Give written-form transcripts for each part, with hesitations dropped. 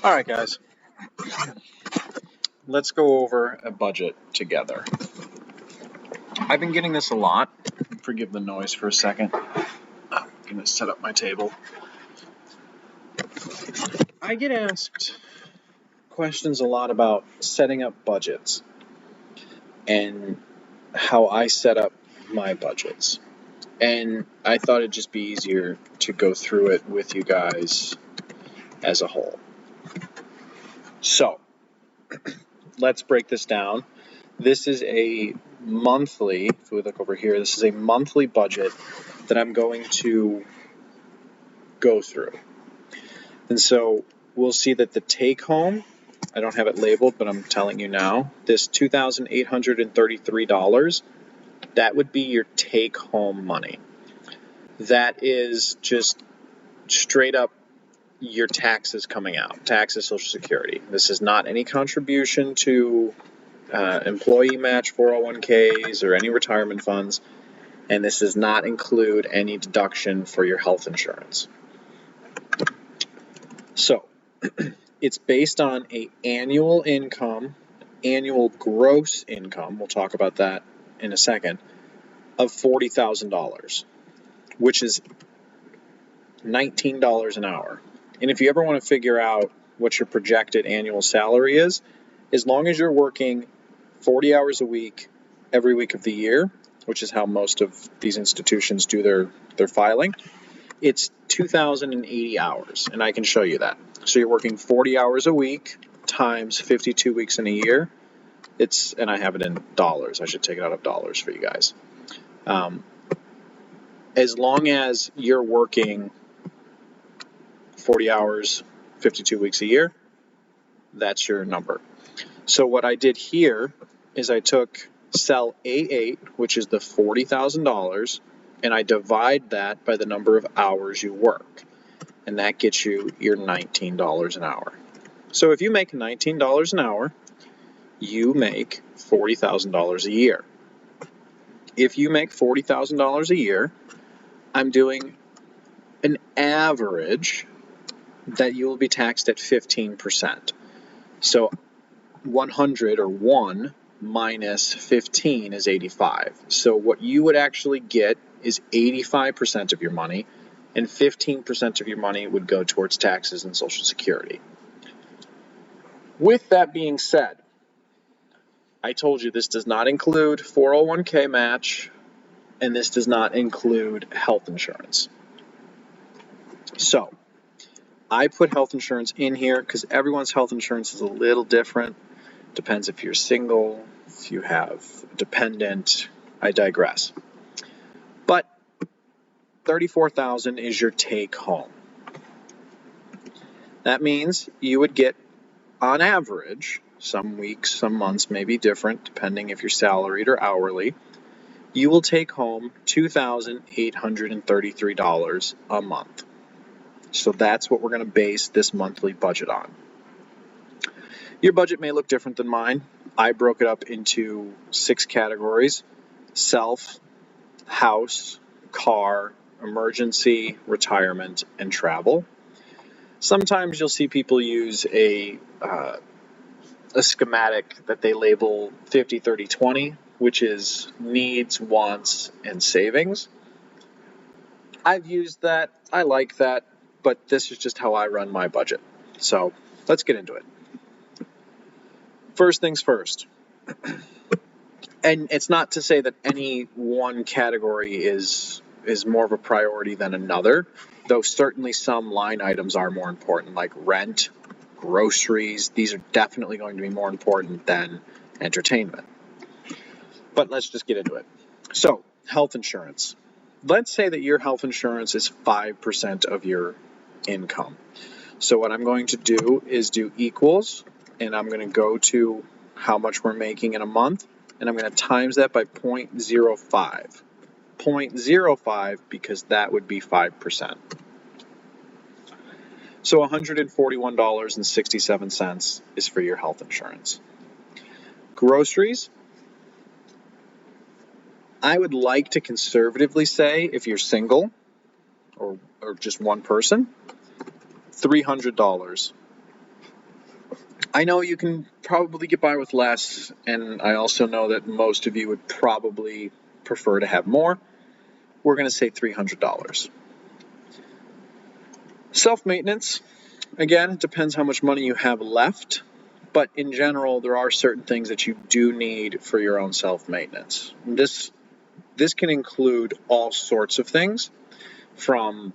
All right, guys, let's go over a budget together. I've been getting this a lot. Forgive the noise for a second. I'm going to set up my table. I get asked questions a lot about setting up budgets and how I set up my budgets. And I thought it'd just be easier to go through it with you guys as a whole. So, let's break this down. This is a monthly, if we look over here, this is a monthly budget that I'm going to go through. And so we'll see that the take home, I don't have it labeled, but I'm telling you now, this $2,833, that would be your take home money. That is just straight up your taxes coming out, taxes, Social Security. This is not any contribution to employee match 401ks or any retirement funds, and this does not include any deduction for your health insurance. So it's based on an annual income, annual gross income, we'll talk about that in a second, of $40,000, which is $19 an hour. And if you ever want to figure out what your projected annual salary is, as long as you're working 40 hours a week every week of the year, which is how most of these institutions do their filing, it's 2,080 hours, and I can show you that. So you're working 40 hours a week times 52 weeks in a year. And I have it in dollars. I should take it out of dollars for you guys. As long as you're working 40 hours, 52 weeks a year, that's your number. So what I did here is I took cell A8, which is the $40,000, and I divide that by the number of hours you work. And that gets you your $19 an hour. So if you make $19 an hour, you make $40,000 a year. If you make $40,000 a year, I'm doing an average that you will be taxed at 15%. So 100 or 1 minus 15 is 85. So what you would actually get is 85% of your money, and 15% of your money would go towards taxes and Social Security. With that being said, I told you this does not include 401k match, and this does not include health insurance. So I put health insurance in here because everyone's health insurance is a little different. Depends if you're single, if you have a dependent. I digress. But $34,000 is your take home. That means you would get, on average, some weeks, some months may be different depending if you're salaried or hourly, you will take home $2,833 a month. So that's what we're going to base this monthly budget on. Your budget may look different than mine. I broke it up into 6 categories: self, house, car, emergency, retirement, and travel. Sometimes you'll see people use a schematic that they label 50-30-20, which is needs, wants, and savings. I've used that. I like that, but this is just how I run my budget. So let's get into it. First things first. And it's not to say that any one category is more of a priority than another, though certainly some line items are more important, like rent, groceries. These are definitely going to be more important than entertainment. But let's just get into it. So, health insurance. Let's say that your health insurance is 5% of your income. So what I'm going to do is do equals, and I'm going to go to how much we're making in a month, and I'm going to times that by 0.05. 0.05 because that would be 5%. So $141.67 is for your health insurance. Groceries, I would like to conservatively say, if you're single or just one person, $300 I know you can probably get by with less, and I also know that most of you would probably prefer to have more. We're going to say $300. Self-maintenance, again, it depends how much money you have left, but in general, there are certain things that you do need for your own self-maintenance. This can include all sorts of things, from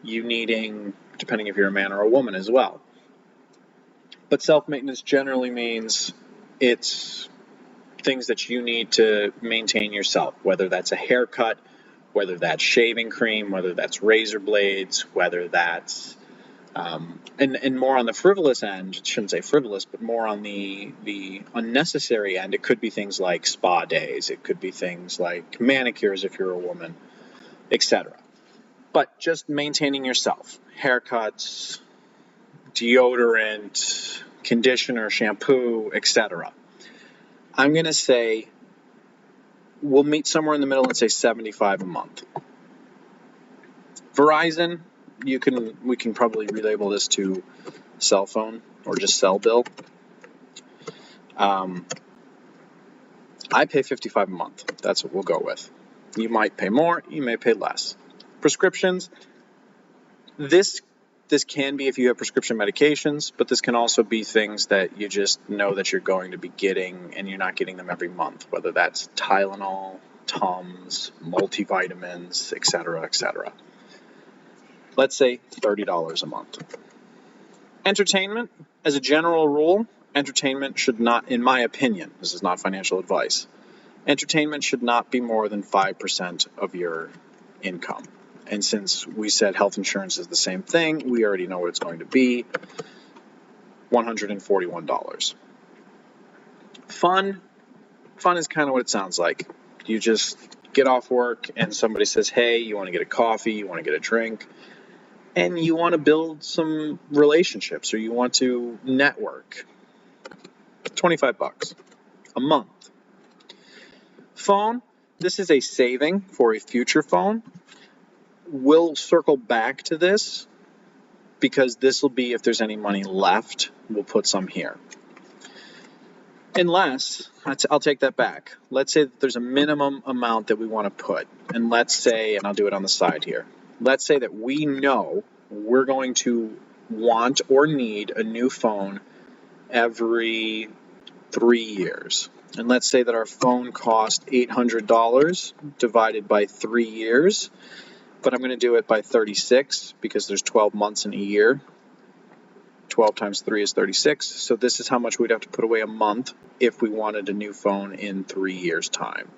you needing, depending if you're a man or a woman as well. But self-maintenance generally means it's things that you need to maintain yourself, whether that's a haircut, whether that's shaving cream, whether that's razor blades, whether that's, and more on the frivolous end, shouldn't say frivolous, but more on the unnecessary end, it could be things like spa days, it could be things like manicures if you're a woman, etc. But just maintaining yourself, haircuts, deodorant, conditioner, shampoo, etc. I'm going to say we'll meet somewhere in the middle and say $75 a month. Verizon, we can probably relabel this to cell phone or just cell bill. I pay $55 a month. That's what we'll go with. You might pay more, you may pay less. Prescriptions, this can be if you have prescription medications, but this can also be things that you just know that you're going to be getting and you're not getting them every month, whether that's Tylenol, Tums, multivitamins, etc., etc. Let's say $30 a month. Entertainment, as a general rule, entertainment should not, in my opinion, this is not financial advice, entertainment should not be more than 5% of your income. And since we said health insurance is the same thing, we already know what it's going to be, $141. Fun is kind of what it sounds like. You just get off work and somebody says, hey, you want to get a coffee, you want to get a drink, and you want to build some relationships or you want to network. $25 a month. Phone, this is a saving for a future phone. We'll circle back to this because this will be if there's any money left, we'll put some here. Unless, I'll take that back. Let's say that there's a minimum amount that we want to put. And let's say, and I'll do it on the side here. Let's say that we know we're going to want or need a new phone every 3 years. And let's say that our phone cost $800 divided by 3 years. But I'm going to do it by 36 because there's 12 months in a year. 12 times 3 is 36. So this is how much we'd have to put away a month if we wanted a new phone in 3 years' time.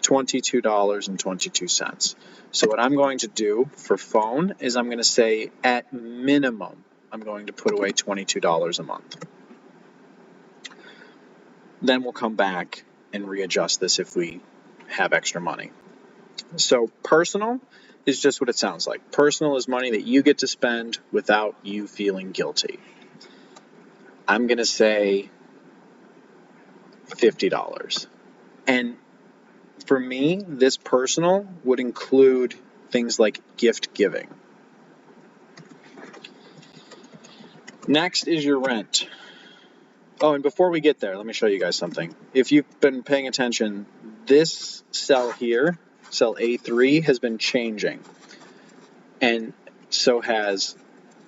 $22.22. So what I'm going to do for phone is I'm going to say at minimum I'm going to put away $22 a month. Then we'll come back and readjust this if we have extra money. So personal is just what it sounds like. Personal is money that you get to spend without you feeling guilty. I'm going to say $50. And for me, this personal would include things like gift giving. Next is your rent. Oh, and before we get there, let me show you guys something. If you've been paying attention, this cell here, cell A3, has been changing. And so has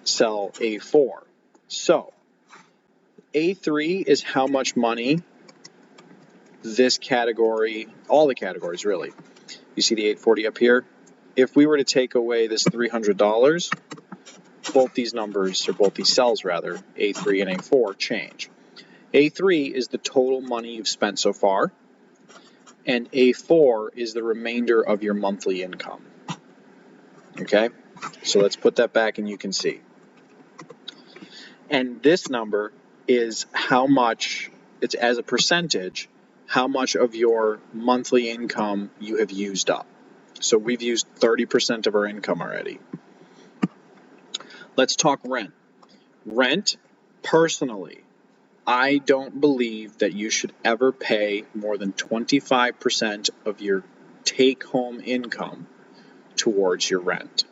cell A4. So A3 is how much money this category, all the categories really. You see the 840 up here? If we were to take away this $300, both these numbers, or both these cells rather, A3 and A4, change. A3 is the total money you've spent so far, and A4 is the remainder of your monthly income. Okay? So let's put that back and you can see. And this number is how much, it's as a percentage, how much of your monthly income you have used up. So we've used 30% of our income already. Let's talk rent. Rent, personally, I don't believe that you should ever pay more than 25% of your take-home income towards your rent.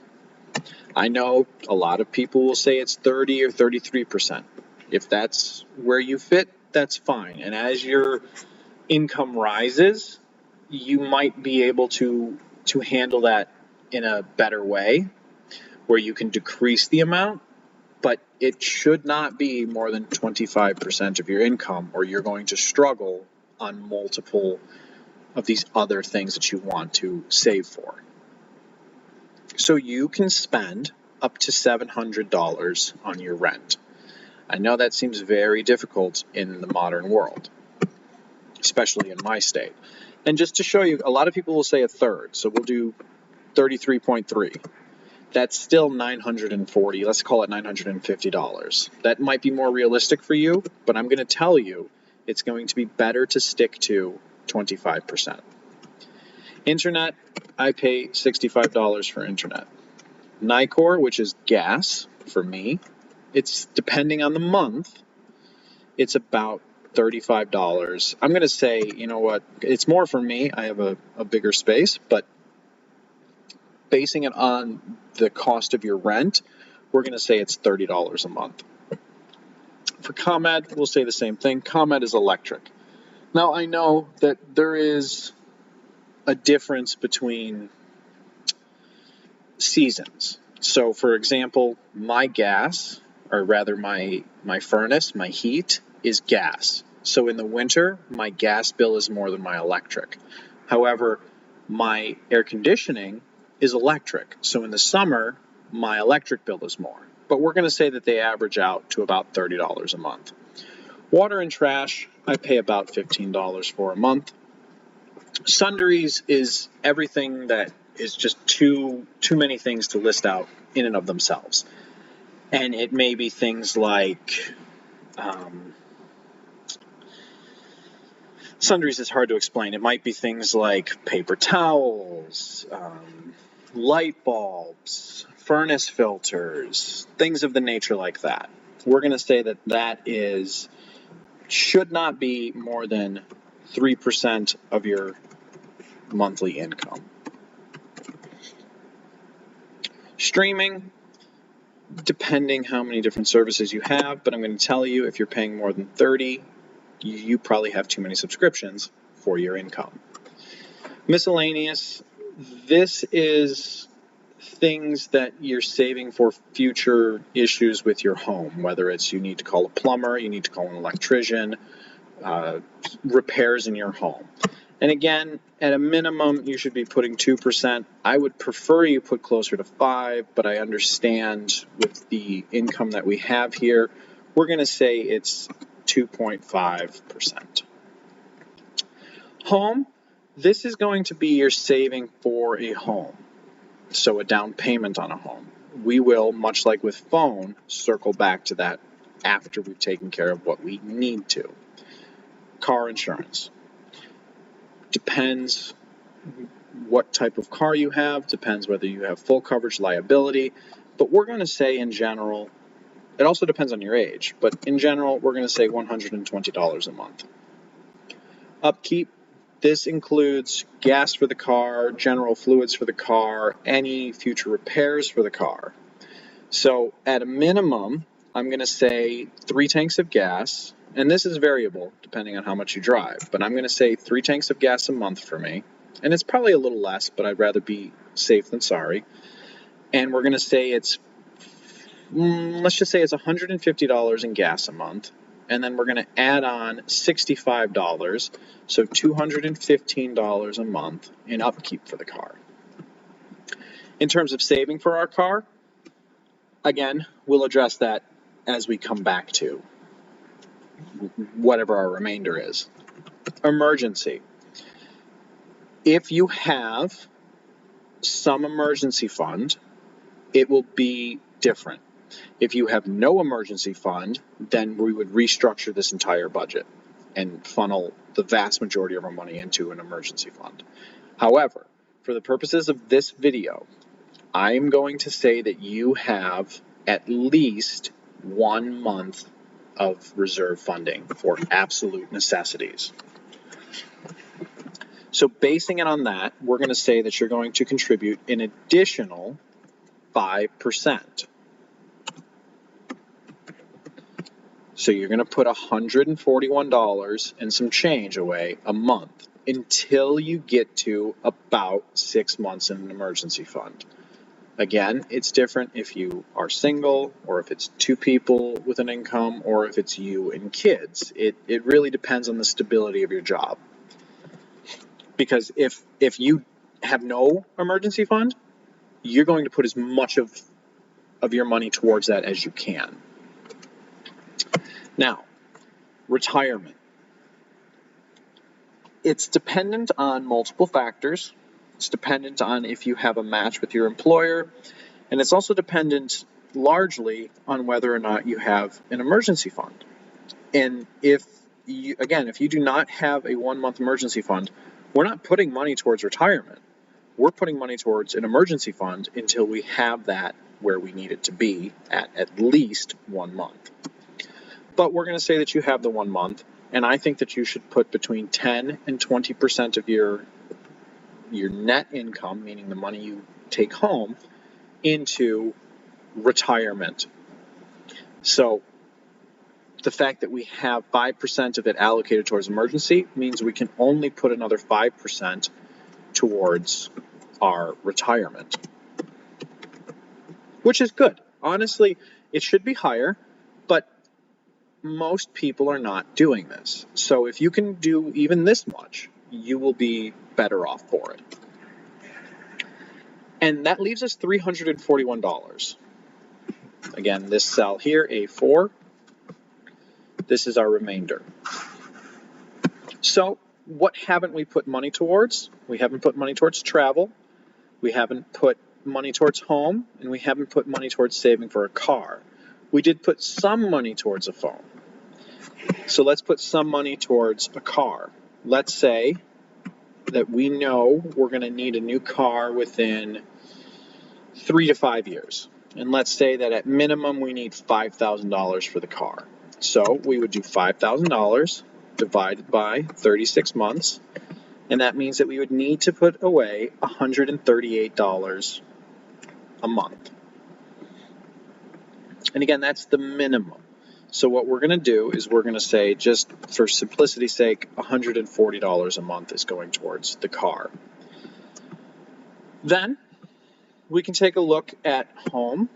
I know a lot of people will say it's 30 or 33%. If that's where you fit, that's fine. And as your income rises, you might be able to handle that in a better way where you can decrease the amount, but it should not be more than 25% of your income, or you're going to struggle on multiple of these other things that you want to save for. So you can spend up to $700 on your rent. I know that seems very difficult in the modern world, especially in my state. And just to show you, a lot of people will say a third, so we'll do 33.3. That's still $940, let's call it $950. That might be more realistic for you, but I'm going to tell you it's going to be better to stick to 25%. Internet, I pay $65 for internet. Nicor, which is gas for me, it's depending on the month, it's about $35. I'm going to say, you know what, it's more for me. I have a bigger space, but basing it on the cost of your rent, we're going to say it's $30 a month. For ComEd, we'll say the same thing. ComEd is electric. Now, I know that there is a difference between seasons. So, for example, my gas, or rather my furnace, my heat, is gas. So in the winter, my gas bill is more than my electric. However, my air conditioning is electric. So in the summer, my electric bill is more. But we're going to say that they average out to about $30 a month. Water and trash, I pay about $15 for a month. Sundries is everything that is just too many things to list out in and of themselves. And it may be things like, sundries is hard to explain. It might be things like paper towels, light bulbs, furnace filters, things of the nature like that. We're going to say that that should not be more than 3% of your monthly income. Streaming, depending how many different services you have, but I'm going to tell you, if you're paying more than $30, you probably have too many subscriptions for your income. Miscellaneous, this is things that you're saving for future issues with your home, whether it's you need to call a plumber, you need to call an electrician, repairs in your home. And again, at a minimum, you should be putting 2%. I would prefer you put closer to 5%, but I understand with the income that we have here, we're going to say it's 2.5%. Home, this is going to be your saving for a home, so a down payment on a home. We will, much like with phone, circle back to that after we've taken care of what we need to. Car insurance. Depends what type of car you have, depends whether you have full coverage liability, but we're going to say in general, it also depends on your age, but in general, we're going to say $120 a month. Upkeep, this includes gas for the car, general fluids for the car, any future repairs for the car. So at a minimum, I'm going to say 3 tanks of gas, and this is variable depending on how much you drive, but I'm going to say 3 tanks of gas a month for me, and it's probably a little less, but I'd rather be safe than sorry. And we're going to say let's just say it's $150 in gas a month, and then we're going to add on $65, so $215 a month in upkeep for the car. In terms of saving for our car, again, we'll address that as we come back to whatever our remainder is. Emergency. If you have some emergency fund, it will be different. If you have no emergency fund, then we would restructure this entire budget and funnel the vast majority of our money into an emergency fund. However, for the purposes of this video, I'm going to say that you have at least 1 month of reserve funding for absolute necessities. So basing it on that, we're going to say that you're going to contribute an additional 5%. So you're going to put $141 and some change away a month until you get to about 6 months in an emergency fund. Again, it's different if you are single, or if it's two people with an income, or if it's you and kids. It really depends on the stability of your job. Because if you have no emergency fund, you're going to put as much of your money towards that as you can. Now, retirement. It's dependent on multiple factors. It's dependent on if you have a match with your employer, and it's also dependent largely on whether or not you have an emergency fund. And if you do not have a 1 month emergency fund, we're not putting money towards retirement. We're putting money towards an emergency fund until we have that where we need it to be at least 1 month. But we're going to say that you have the 1 month, and I think that you should put between 10 and 20% of your net income, meaning the money you take home, into retirement. So the fact that we have 5% of it allocated towards emergency means we can only put another 5% towards our retirement, which is good. Honestly, it should be higher, but most people are not doing this. So if you can do even this much, you will be better off for it. And that leaves us $341. Again, this cell here, A4, this is our remainder. So what haven't we put money towards? We haven't put money towards travel, we haven't put money towards home, and we haven't put money towards saving for a car. We did put some money towards a phone. So let's put some money towards a car. Let's say that we know we're going to need a new car within 3 to 5 years. And let's say that at minimum we need $5,000 for the car. So we would do $5,000 divided by 36 months, and that means that we would need to put away $138 a month. And again, that's the minimum. So what we're going to do is we're going to say, just for simplicity's sake, $140 a month is going towards the car. Then we can take a look at home,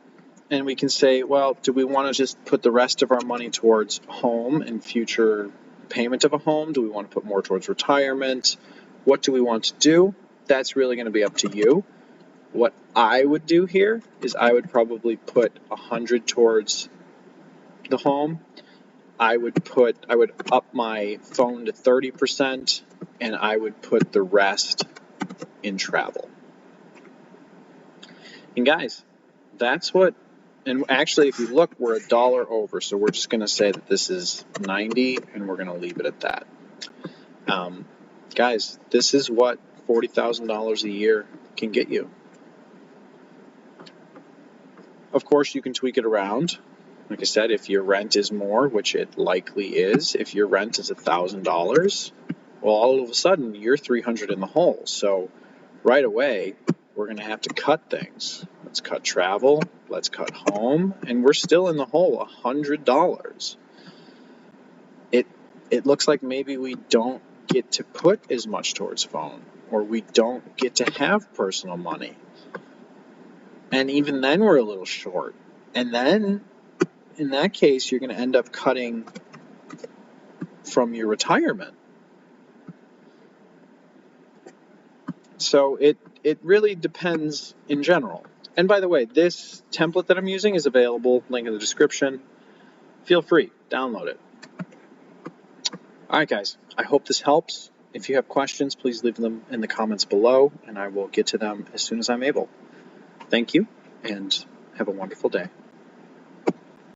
and we can say, well, do we want to just put the rest of our money towards home and future payment of a home? Do we want to put more towards retirement? What do we want to do? That's really going to be up to you. What I would do here is I would probably put 100 towards the home. I would up my phone to 30%, and I would put the rest in travel. And guys, that's what, and actually if you look, we're $1 over, so we're just going to say that this is 90, and we're going to leave it at that. Guys, this is what $40,000 a year can get you. Of course, you can tweak it around. Like I said, if your rent is more, which it likely is, if your rent is $1,000, well, all of a sudden you're $300 in the hole. So right away, we're going to have to cut things. Let's cut travel, let's cut home, and we're still in the hole, $100. It looks like maybe we don't get to put as much towards phone, or we don't get to have personal money. And even then we're a little short. And then in that case, you're going to end up cutting from your retirement. So it really depends in general. And by the way, this template that I'm using is available, link in the description. Feel free, download it. All right, guys, I hope this helps. If you have questions, please leave them in the comments below, and I will get to them as soon as I'm able. Thank you, and have a wonderful day.